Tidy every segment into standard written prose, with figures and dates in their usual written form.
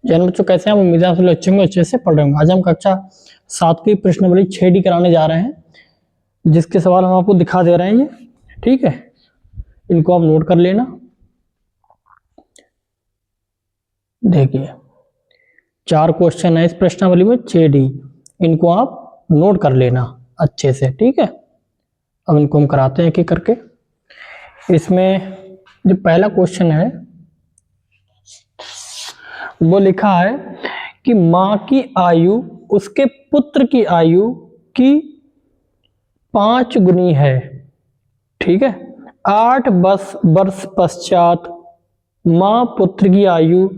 जैन बच्चों कैसे हैं? उम्मीद है आप लोग अच्छे होंगे, अच्छे से पढ़ रहे होंगे। आज हम कक्षा 7 की प्रश्नावली 6D कराने जा रहे हैं, जिसके सवाल हम आपको दिखा दे रहे हैं। ये ठीक है, इनको आप नोट कर लेना। देखिए 4 क्वेश्चन है इस प्रश्नावली में 6D, इनको आप नोट कर लेना अच्छे से। ठीक है, अब इनको हम कराते हैं एक एक करके। इसमें जो पहला क्वेश्चन है वो लिखा है कि मां की आयु उसके पुत्र की आयु की 5 गुनी है। ठीक है, 8 वर्ष पश्चात मां पुत्र की आयु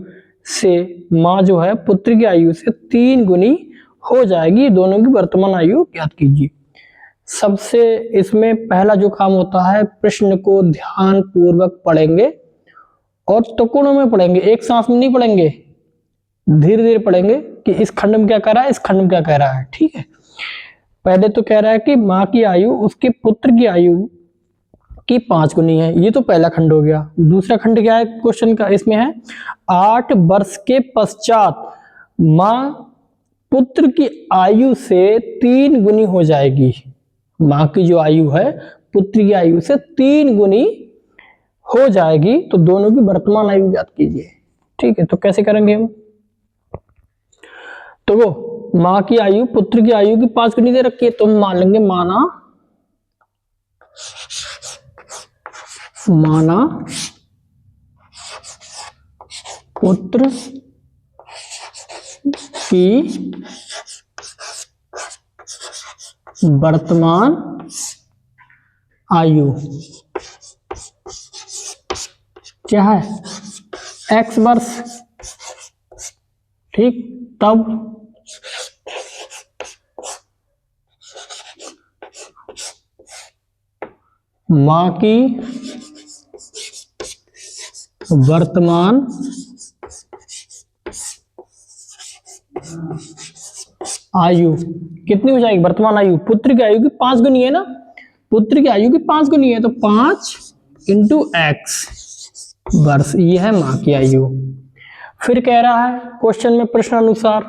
से मां जो है पुत्र की आयु से 3 गुनी हो जाएगी। दोनों की वर्तमान आयु ज्ञात कीजिए। सबसे इसमें पहला जो काम होता है, प्रश्न को ध्यान पूर्वक पढ़ेंगे और त्रिकोणों में पढ़ेंगे, एक सांस में नहीं पढ़ेंगे, धीरे धीरे पढ़ेंगे कि इस खंड में क्या कह रहा है, इस खंड में क्या कह रहा है। ठीक है, पहले तो कह रहा है कि मां की आयु उसके पुत्र की आयु की 5 गुनी है, ये तो पहला खंड हो गया। दूसरा खंड क्या है क्वेश्चन का, इसमें है 8 वर्ष के पश्चात मां पुत्र की आयु से 3 गुनी हो जाएगी। मां की जो आयु है पुत्र की आयु से 3 गुनी हो जाएगी, तो दोनों की वर्तमान आयु ज्ञात कीजिए। ठीक है, तो कैसे करेंगे हम? तो वो मां की आयु पुत्र की आयु की 5 गुनी दे रखी है, तो हम मान लेंगे माना पुत्र की वर्तमान आयु क्या है, x वर्ष। ठीक, तब मां की वर्तमान आयु कितनी हो जाएगी? वर्तमान आयु पुत्र की आयु की 5 गुनी है ना, पुत्र की आयु की 5 गुनी है, तो 5 इंटू x वर्ष, ये है मां की आयु। फिर कह रहा है क्वेश्चन में प्रश्नानुसार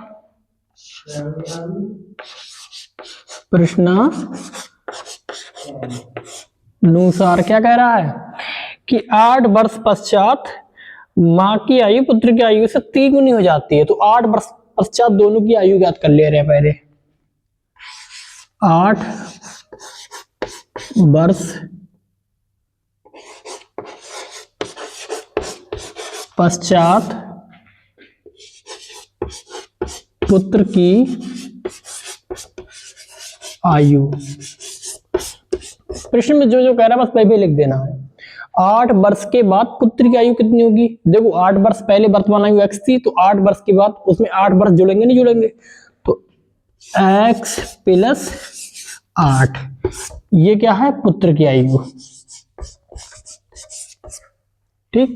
क्या कह रहा है कि 8 वर्ष पश्चात मां की आयु पुत्र की आयु से 3 गुनी हो जाती है। तो 8 वर्ष पश्चात दोनों की आयु ज्ञात कर ले रहे हैं पहले। 8 वर्ष पश्चात पुत्र की आयु, प्रश्न में जो जो कह रहा है बस वही लिख देना है। 8 वर्ष के बाद पुत्र की आयु कितनी होगी? देखो 8 वर्ष पहले वर्तमान आयु x थी, तो 8 वर्ष के बाद उसमें 8 वर्ष जुड़ेंगे नहीं जुड़ेंगे, तो x प्लस 8, ये क्या है पुत्र की आयु। ठीक,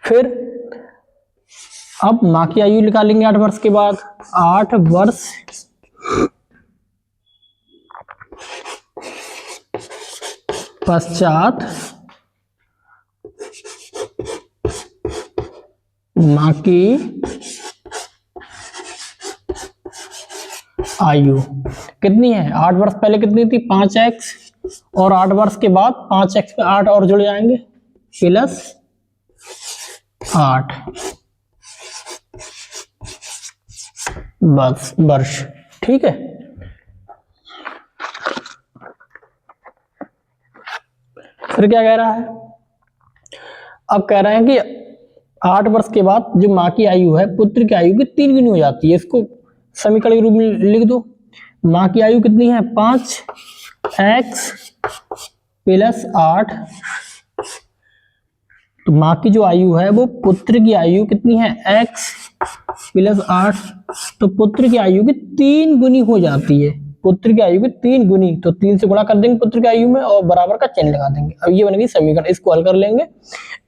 फिर अब मां की आयु निकालेंगे 8 वर्ष के बाद। 8 वर्ष पश्चात मां की आयु कितनी है? 8 वर्ष पहले कितनी थी? 5x, और 8 वर्ष के बाद 5x में 8 और जुड़ जाएंगे प्लस 8 बस वर्ष। ठीक है, फिर क्या कह रहा है? अब कह रहे हैं कि 8 वर्ष के बाद जो मां की आयु है पुत्र की आयु की 3 गुनी हो जाती है। इसको समीकरण के रूप में लिख दो। मां की आयु कितनी है? 5x प्लस 8, तो मां की जो आयु है वो पुत्र की आयु कितनी है? x प्लस 8, तो पुत्र की आयु की 3 गुनी हो जाती है। पुत्र की आयु की 3 गुनी, तो 3 से गुणा कर देंगे पुत्र की आयु में और बराबर का चिन्ह लगा देंगे। अब ये बनेगी समीकरण, इसको हल कर लेंगे।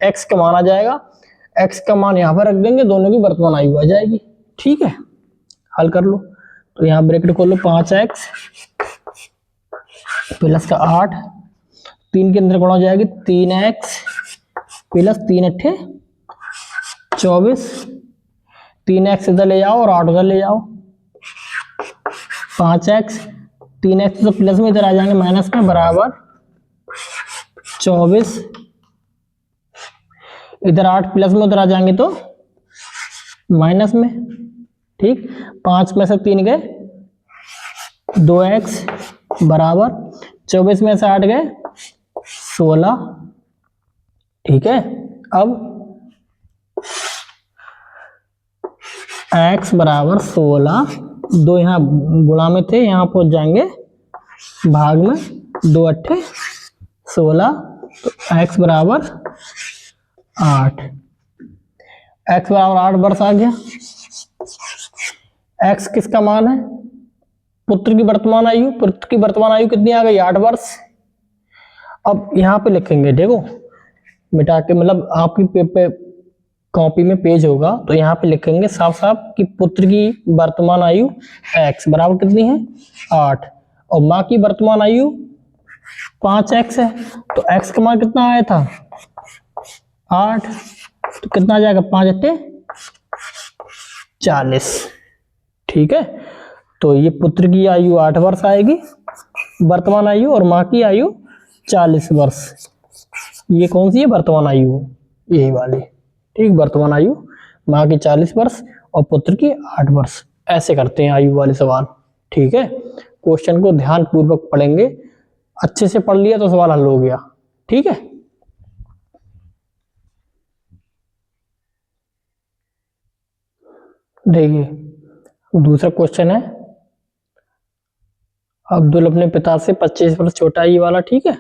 x का मान आ जाएगा, x का मान यहाँ पर रख देंगे, दोनों की वर्तमान आयु आ जाएगी। ठीक है, हल कर लो। तो यहाँ ब्रैकेट खोल लो, 5x प्लस का 8, 3 के अंदर गुणा हो जाएगी 3x प्लस 3 अट्ठे 24, 3x इधर ले जाओ और 8 उधर ले जाओ, 5x, 3x तो प्लस में इधर आ जाएंगे माइनस में, बराबर 24, इधर 8 प्लस में उधर आ जाएंगे तो माइनस में, ठीक। 5 में से 3 गए, 2x बराबर 24 में से 8 गए 16, ठीक है। अब x बराबर 16, 2 यहाँ गुणा में थे, यहाँ पहुंच जाएंगे भाग में, 2 अट्ठे 16, तो x बराबर 8, x बराबर 8 वर्ष आ गया। x किसका मान है? पुत्र की वर्तमान आयु, पुत्र की वर्तमान आयु कितनी आ गई? 8 वर्ष। अब यहाँ पे लिखेंगे, देखो मिटा के, मतलब आपकी कॉपी में पेज होगा तो यहाँ पे लिखेंगे साफ साफ कि पुत्र की वर्तमान आयु x बराबर कितनी है? 8, और माँ की वर्तमान आयु 5x है, तो x का मान कितना आया था? 8, तो कितना आ जाएगा? 5 अट्ठे 40, ठीक है। तो ये पुत्र की आयु 8 वर्ष आएगी वर्तमान आयु, और माँ की आयु 40 वर्ष। ये कौन सी है वर्तमान आयु? यही वाली, ठीक। वर्तमान आयु माँ की 40 वर्ष और पुत्र की 8 वर्ष। ऐसे करते हैं आयु वाले सवाल, ठीक है। क्वेश्चन को ध्यान पूर्वक पढ़ेंगे, अच्छे से पढ़ लिया तो सवाल हल हो गया, ठीक है। देखिए दूसरा क्वेश्चन है, अब्दुल अपने पिता से 25 वर्ष छोटा है, ये वाला, ठीक है।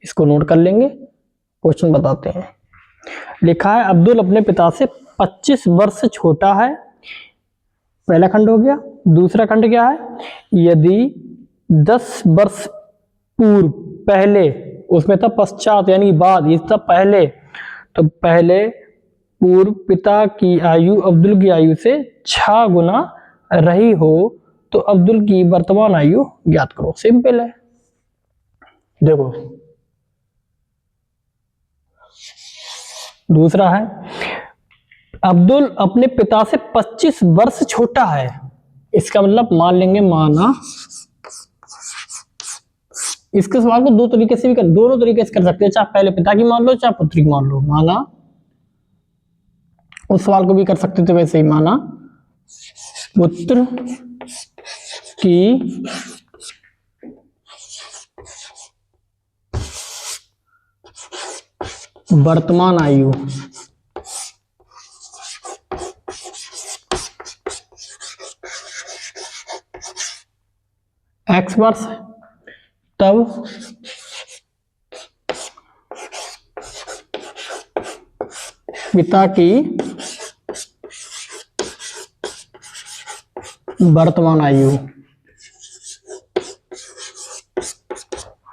इसको नोट कर लेंगे, क्वेश्चन बताते हैं। लिखा है अब्दुल अपने पिता से 25 वर्ष छोटा है, पहला खंड हो गया। दूसरा खंड क्या है? यदि 10 वर्ष पूर्व, पहले, उसमें था पश्चात यानी बाद, ये था पहले, तो पहले पूर्व पिता की आयु अब्दुल की आयु से 6 गुना रही हो तो अब्दुल की वर्तमान आयु ज्ञात करो। सिंपल है, देखो दूसरा है अब्दुल अपने पिता से 25 वर्ष छोटा है, इसका मतलब मान लेंगे, माना, इसके सवाल को दो तरीके से भी कर, दोनों तरीके से कर सकते हैं, चाहे पहले पिता की मान लो चाहे पुत्र की मान लो। माना, उस सवाल को भी कर सकते थे वैसे ही, माना पुत्र की वर्तमान आयु x वर्ष, तब पिता की वर्तमान आयु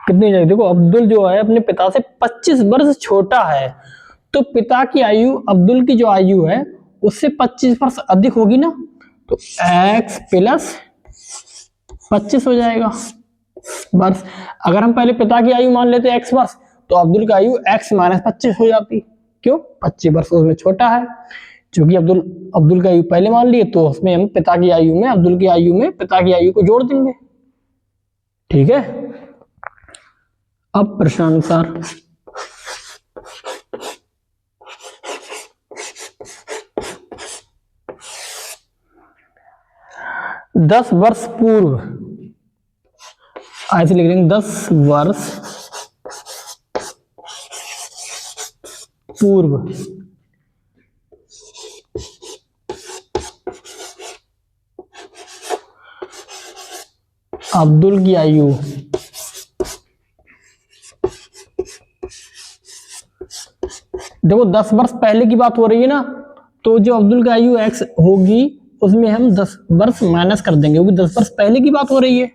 कितनी जाएगी? देखो अब्दुल जो है अपने पिता से 25 वर्ष छोटा है, तो पिता की आयु, अब्दुल की जो आयु है उससे 25 वर्ष अधिक होगी ना, तो x प्लस 25 हो जाएगा वर्ष। अगर हम पहले पिता की आयु मान लेते x वर्ष, तो अब्दुल की आयु x माइनस 25 हो जाती। क्यों? 25 वर्ष उसमें छोटा है, क्योंकि अब्दुल की आयु पहले मान लिए, तो उसमें हम पिता की आयु में, अब्दुल की आयु में पिता की आयु को जोड़ देंगे, ठीक है। अब प्रश्नानुसार, दस वर्ष पूर्व, ऐसे लिख देंगे 10 वर्ष पूर्व अब्दुल की आयु देखो 10 वर्ष पहले की बात हो रही है ना, तो जो अब्दुल की आयु x होगी उसमें हम 10 वर्ष माइनस कर देंगे, क्योंकि 10 वर्ष पहले की बात हो रही है,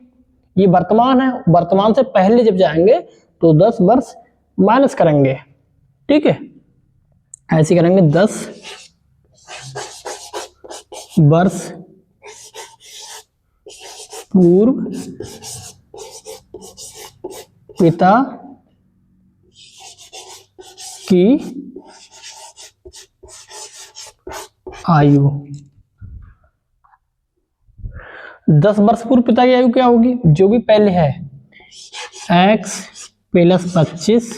ये वर्तमान है, वर्तमान से पहले जब जाएंगे तो 10 वर्ष माइनस करेंगे, ठीक है। ऐसे करेंगे 10 वर्ष पूर्व पिता की आयु, 10 वर्ष पूर्व पिता की आयु क्या होगी, जो भी पहले है x प्लस 25,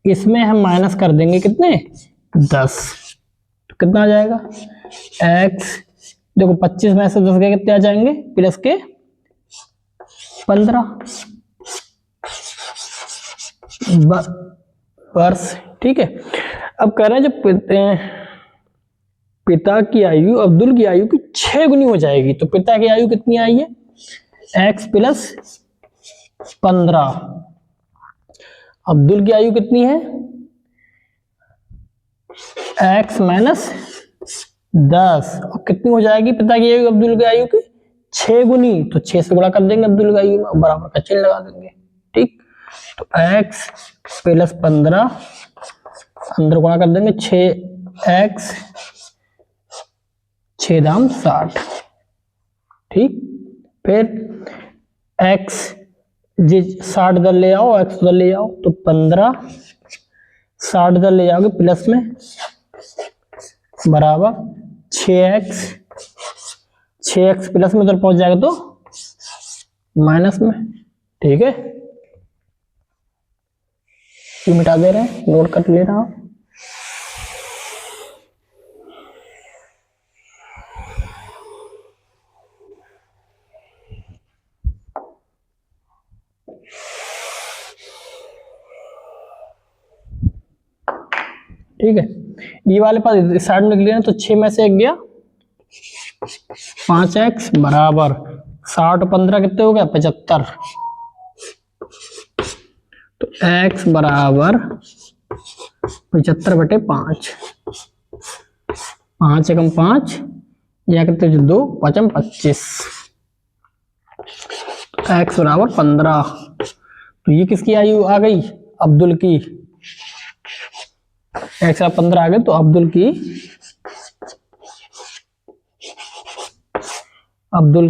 इसमें हम माइनस कर देंगे कितने 10, तो कितना आ जाएगा x, देखो 25 में से 10 के कितने आ जाएंगे प्लस के 15 वर्ष। ठीक है, अब कह रहे हैं जो पिता की आयु अब्दुल की आयु की 6 गुनी हो जाएगी, तो पिता की आयु कितनी आई है x प्लस 15, अब्दुल की आयु कितनी है x माइनस 10, और कितनी हो जाएगी पिता की आयु अब्दुल की आयु की 6 गुनी, तो 6 से गुणा कर देंगे अब्दुल की आयु में, बराबर का चिन्ह लगा देंगे। ठीक, तो x प्लस 15 अंदर गुणा कर देंगे 6x 6 दाम 60। ठीक, फिर x जी 60 इधर ले आओ, x उधर ले आओ, तो 15 60 इधर ले जाओगे प्लस में बराबर 6x प्लस में उधर पहुंच जाएगा तो माइनस में। ठीक है, ये मिटा दे रहे हैं, नोट कर ले रहा हूं। ठीक है, ये वाले पास इस साइड में लिख लेना, तो 6 में से 1 गया 5x बराबर 60 15 कितने हो गया 75, तो x बराबर 75/5, 5 एकम 5 या कितने 2 5 25, x बराबर 15, तो ये किसकी आयु आ गई अब्दुल की, x 15 आ गए, तो अब्दुल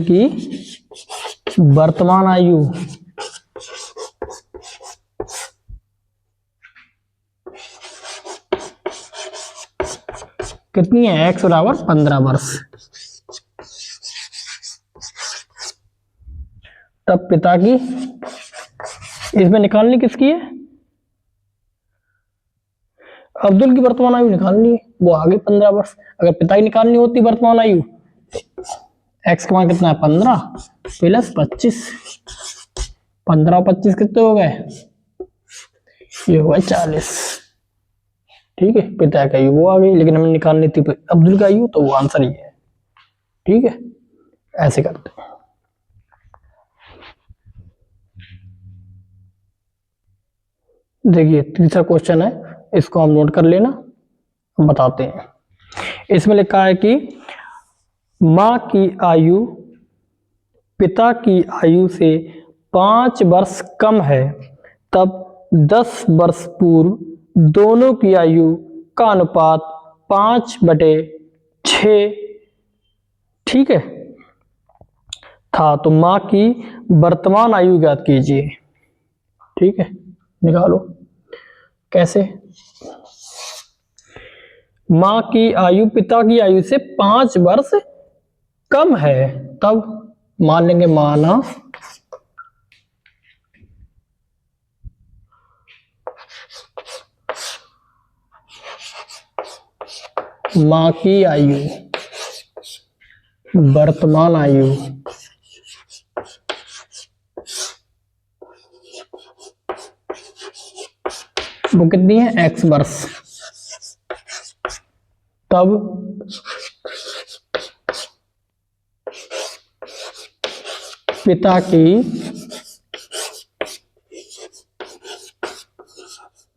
की वर्तमान आयु कितनी है x बराबर 15 वर्ष। तब पिता की, इसमें निकालनी किसकी है अब्दुल की वर्तमान आयु निकालनी है, वो आगे 15 वर्ष। अगर पिता की निकालनी होती वर्तमान आयु, x का मान कितना है 15 प्लस 25, 15 और 25 कितने हो गए, ये हुआ 40। ठीक है, पिता की आयु वो आ गई, लेकिन हमें निकालनी थी अब्दुल का आयु, तो वो आंसर ये है। ठीक है, ऐसे करते हैं। देखिए तीसरा क्वेश्चन है, इसको हम नोट कर लेना, हम बताते हैं। इसमें लिखा है कि मां की आयु पिता की आयु से 5 वर्ष कम है, तब 10 वर्ष पूर्व दोनों की आयु का अनुपात 5/6 ठीक है था, तो मां की वर्तमान आयु ज्ञात कीजिए। ठीक है, निकालो कैसे, मां की आयु पिता की आयु से 5 वर्ष कम है, तब मान लेंगे माना मां की आयु वर्तमान आयु वो कितनी है x वर्ष, तब पिता की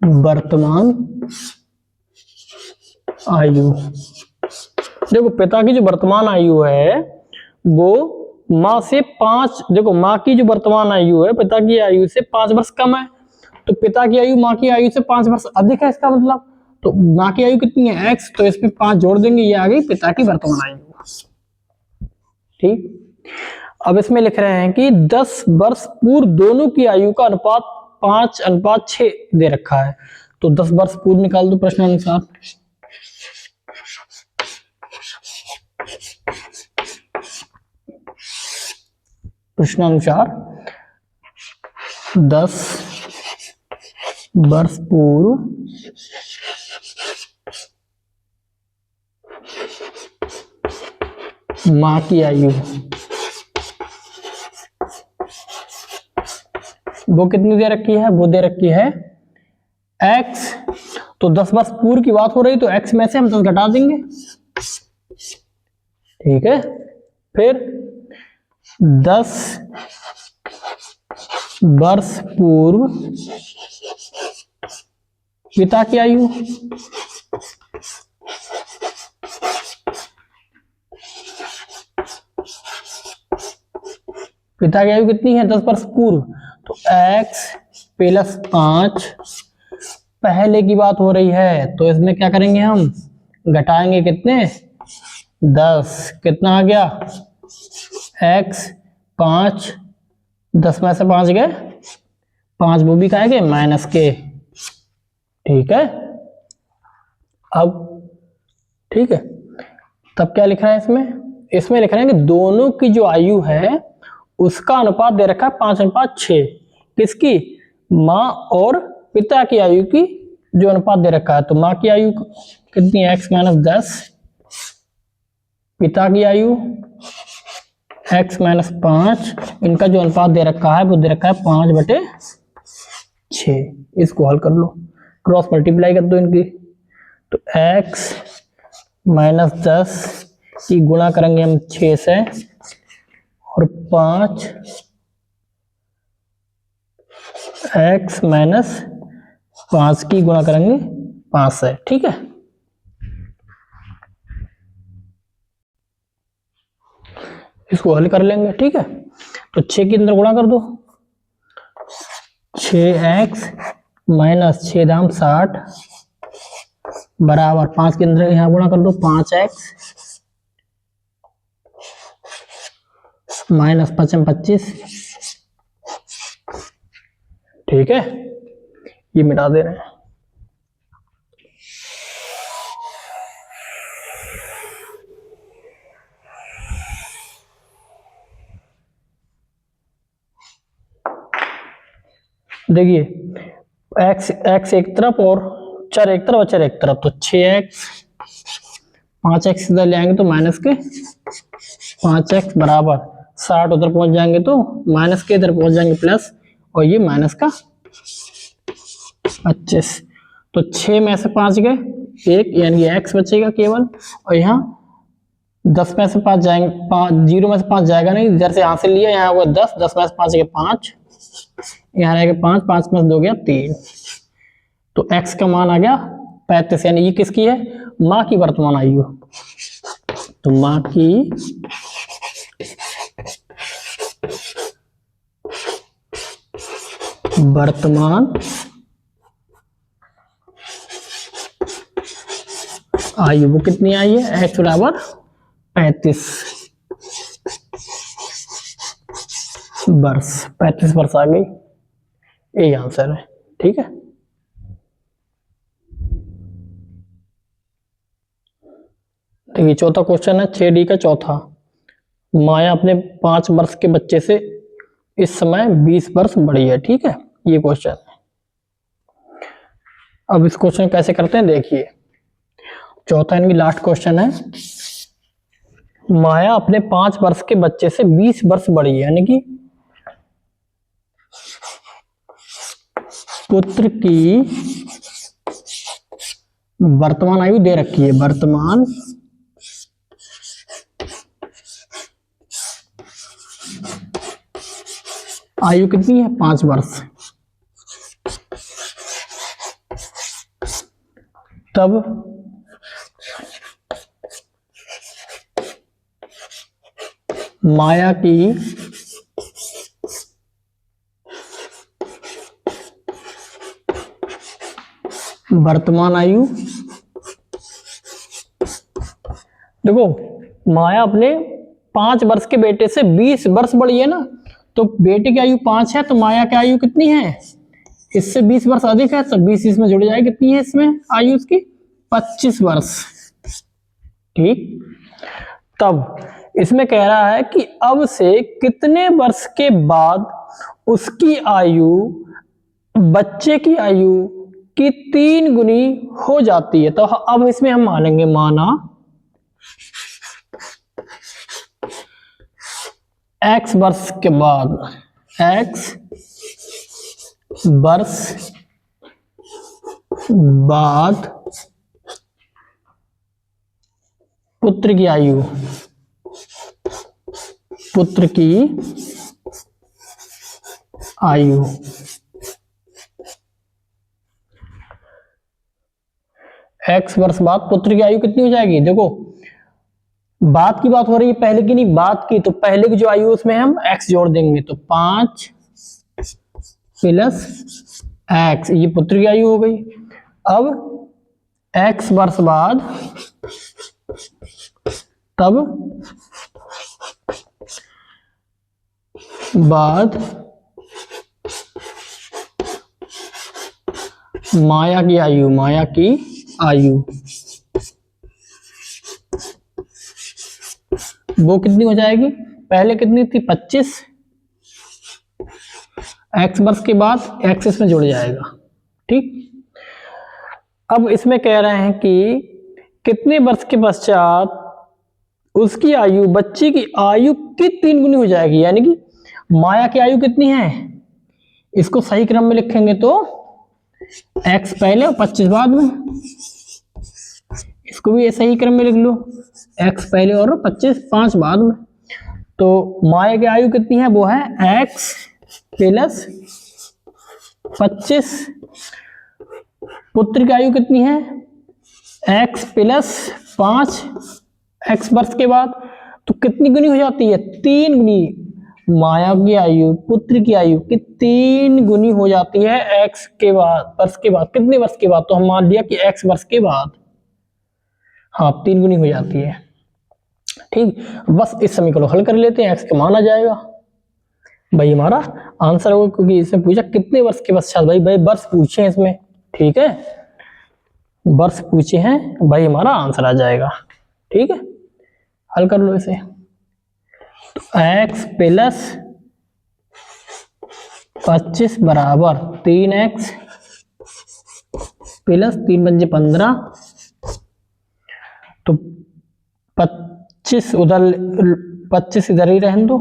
वर्तमान आयु, देखो पिता की जो वर्तमान आयु है वो मां से 5, देखो मां की जो वर्तमान आयु है पिता की आयु से 5 वर्ष कम है, तो पिता की आयु मां की आयु से 5 वर्ष अधिक है, इसका मतलब तो मां की आयु कितनी है x, तो इसमें 5 जोड़ देंगे, ये आ गई पिता की वर्तमान आयु। ठीक, अब इसमें लिख रहे हैं कि 10 वर्ष पूर्व दोनों की आयु का अनुपात 5:6 दे रखा है, तो 10 वर्ष पूर्व निकाल दो प्रश्नानुसार। प्रश्नानुसार 10 वर्ष पूर्व माँ की आयु वो कितनी दे रखी है? वो दे रखी है x। तो 10 वर्ष पूर्व की बात हो रही तो x में से हम 10 घटा देंगे, ठीक है। फिर 10 वर्ष पूर्व पिता की आयु, पिता की आयु कितनी है? 10 वर्ष पूर्व। तो x प्लस 5 पहले की बात हो रही है तो इसमें क्या करेंगे हम? घटाएंगे कितने? 10। कितना आ गया? x 5, 10 में से 5 गए, 5 वो भी खाएंगे माइनस के, ठीक है। अब ठीक है, तब क्या लिख रहा है इसमें? इसमें लिख रहे हैं कि दोनों की जो आयु है उसका अनुपात दे रखा है 5:6। किसकी? माँ और पिता की आयु की जो अनुपात दे रखा है। तो माँ की आयु कितनी है? x - 10, पिता की आयु x - 5, इनका जो अनुपात दे रखा है वो दे रखा है 5/6। इसको हल कर लो, क्रॉस मल्टीप्लाई कर दो इनकी। तो x - 10 की गुणा करेंगे हम 6 से, और 5 x - 5 की गुणा करेंगे 5 से, ठीक है। इसको हल कर लेंगे, ठीक है। तो 6 के अंदर गुणा कर दो, 6x - 6 दाम 60 बराबर 5 के अंदर यहाँ गुणा कर दो, 5x - 5 25, ठीक है। ये मिटा दे रहे हैं। देखिए x एक तरफ और चर एक तरफ और चर एक तरफ, तो 6x 5x इधर ले आएंगे तो माइनस के 5x बराबर 60 उधर पहुंच जाएंगे तो माइनस के इधर पहुंच जाएंगे प्लस, और ये माइनस का 25। तो 6 में से 5 गए, 1 यानी x बचेगा केवल, और यहाँ 10 में से 5 जाएंगे, 0 में से 5 जाएगा नहीं, इधर से यहाँ से लिया, यहाँ होगा 10, 10 में से 5 गए 5, यहाँ रहेगा 5, 5 में से 2 गया 3। तो x का मान आ गया 35, यानी ये किसकी है? माँ की वर्तमान आयु। तो माँ की वर्तमान आयु वो कितनी आई है? x बराबर 35 वर्ष, 35 वर्ष आ गई, यही आंसर है, ठीक है। देखिए चौथा क्वेश्चन है 6D का चौथा। माया अपने 5 वर्ष के बच्चे से इस समय 20 वर्ष बड़ी है, ठीक है, ये क्वेश्चन है। अब इस क्वेश्चन कैसे करते हैं देखिए, चौथा इनकी लास्ट क्वेश्चन है। माया अपने 5 वर्ष के बच्चे से 20 वर्ष बड़ी है, यानी कि पुत्र की वर्तमान आयु दे रखी है। वर्तमान आयु कितनी है? 5 वर्ष। तब माया की वर्तमान आयु, देखो माया अपने 5 वर्ष के बेटे से 20 वर्ष बड़ी है ना, तो बेटे की आयु 5 है तो माया की आयु कितनी है? इससे 20 वर्ष अधिक है, तो 20 इसमें जुड़ जाए, कितनी है इसमें आयु उसकी? 25 वर्ष, ठीक। तब इसमें कह रहा है कि अब से कितने वर्ष के बाद उसकी आयु बच्चे की आयु की 3 गुनी हो जाती है। तो अब इसमें हम मानेंगे, माना x वर्ष के बाद, x वर्ष बाद पुत्र की आयु, पुत्र की आयु x वर्ष बाद पुत्र की आयु कितनी हो जाएगी। देखो बाद की बात हो रही है, पहले की नहीं, बाद की। तो पहले की जो आयु उसमें हम x जोड़ देंगे, तो 5 प्लस x, ये पुत्र की आयु हो गई। अब x वर्ष बाद, तब बाद माया की आयु, माया की आयु वो कितनी हो जाएगी। पहले कितनी थी, 25, x वर्ष के बाद x इसमें जुड़ जाएगा। ठीक, अब इसमें कह रहे हैं कि कितने वर्ष के पश्चात उसकी आयु बच्चे की आयु की 3 गुनी हो जाएगी। यानी कि माया की आयु कितनी है, इसको सही क्रम में लिखेंगे तो x पहले और 25 बाद में, इसको भी सही क्रम में लिख लो, x पहले और 5 बाद में। तो माया की आयु कितनी है, वो है x प्लस 25। पुत्र की आयु कितनी है, x प्लस 5 x वर्ष के बाद। तो कितनी गुनी हो जाती है, 3 गुनी। माया की आयु पुत्र की आयु की 3 गुनी हो जाती है x के बाद, वर्ष के बाद। कितने वर्ष के बाद, तो हम मान लिया कि x वर्ष के बाद, हाँ 3 गुनी हो जाती है। ठीक, बस इस समीकरण को हल कर लेते हैं, x का मान आ जाएगा भाई हमारा आंसर होगा, क्योंकि इसमें पूछा कितने वर्ष के पश्चात। भाई वर्ष पूछे हैं इसमें, ठीक है, वर्ष पूछे हैं भाई, हमारा आंसर आ जाएगा। ठीक है, हल कर लो इसे। तो x प्लस 25 बराबर 3x प्लस 3 पंजे 15, तो 25 उधर, 25 इधर ही रहने दो,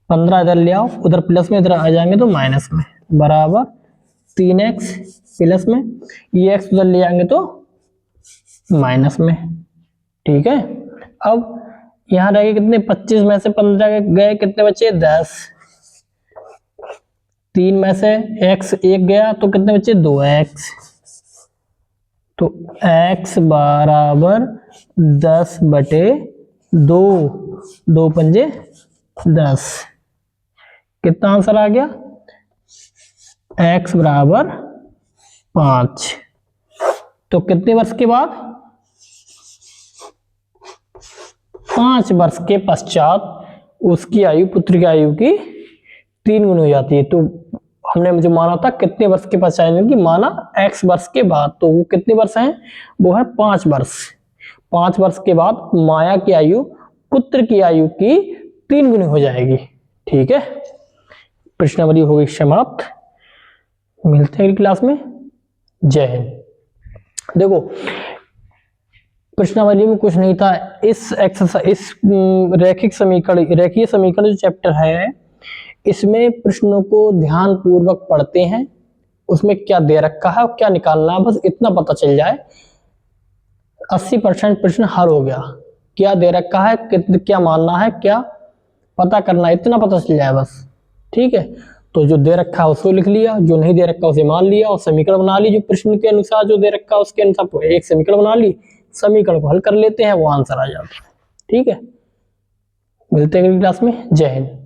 15 इधर ले आओ, उधर प्लस में, इधर आ जाएंगे तो माइनस में, बराबर 3x प्लस में, ये x उधर ले जाएंगे तो माइनस में। ठीक है, अब यहां रह गए कितने, 25 में से 15 गए, कितने बचे, 10। 3 में से x 1 गया तो कितने बचे, 2x। तो x बराबर 10 बटे 2, 2 पंजे 10। कितना आंसर आ गया, x बराबर 5। तो कितने वर्ष के बाद, 5 वर्ष के पश्चात उसकी आयु पुत्र की आयु की 3 गुनी हो जाती है। तो हमने मुझे माना था कितने वर्ष के पश्चात, यानी कि माना x वर्ष के बाद, तो वो कितने वर्ष हैं, वो है 5 वर्ष। 5 वर्ष के बाद माया की आयु पुत्र की आयु की 3 गुनी हो जाएगी। ठीक है, प्रश्नावली हो गई समाप्त। मिलते हैं अगली क्लास में, जय हिंद। देखो प्रश्नावली में कुछ नहीं था, इस एक्सरसाइज, इस रेखीय समीकरण जो चैप्टर है, इसमें प्रश्नों को ध्यान पूर्वक पढ़ते हैं, उसमें क्या दे रखा है और क्या निकालना है, बस इतना पता चल जाए 80% प्रश्न हल हो गया। क्या दे रखा है, क्या मानना है, क्या पता करना है, इतना पता चल जाए बस। ठीक है, तो जो दे रखा है उसको लिख लिया, जो नहीं दे रखा उसे मान लिया, और समीकरण बना ली, जो प्रश्न के अनुसार जो दे रखा है उसके अनुसार एक समीकरण बना ली, समीकरण को हल कर लेते हैं, वो आंसर आ जाता है। ठीक है, मिलते हैं अगली क्लास में, जय हिंद।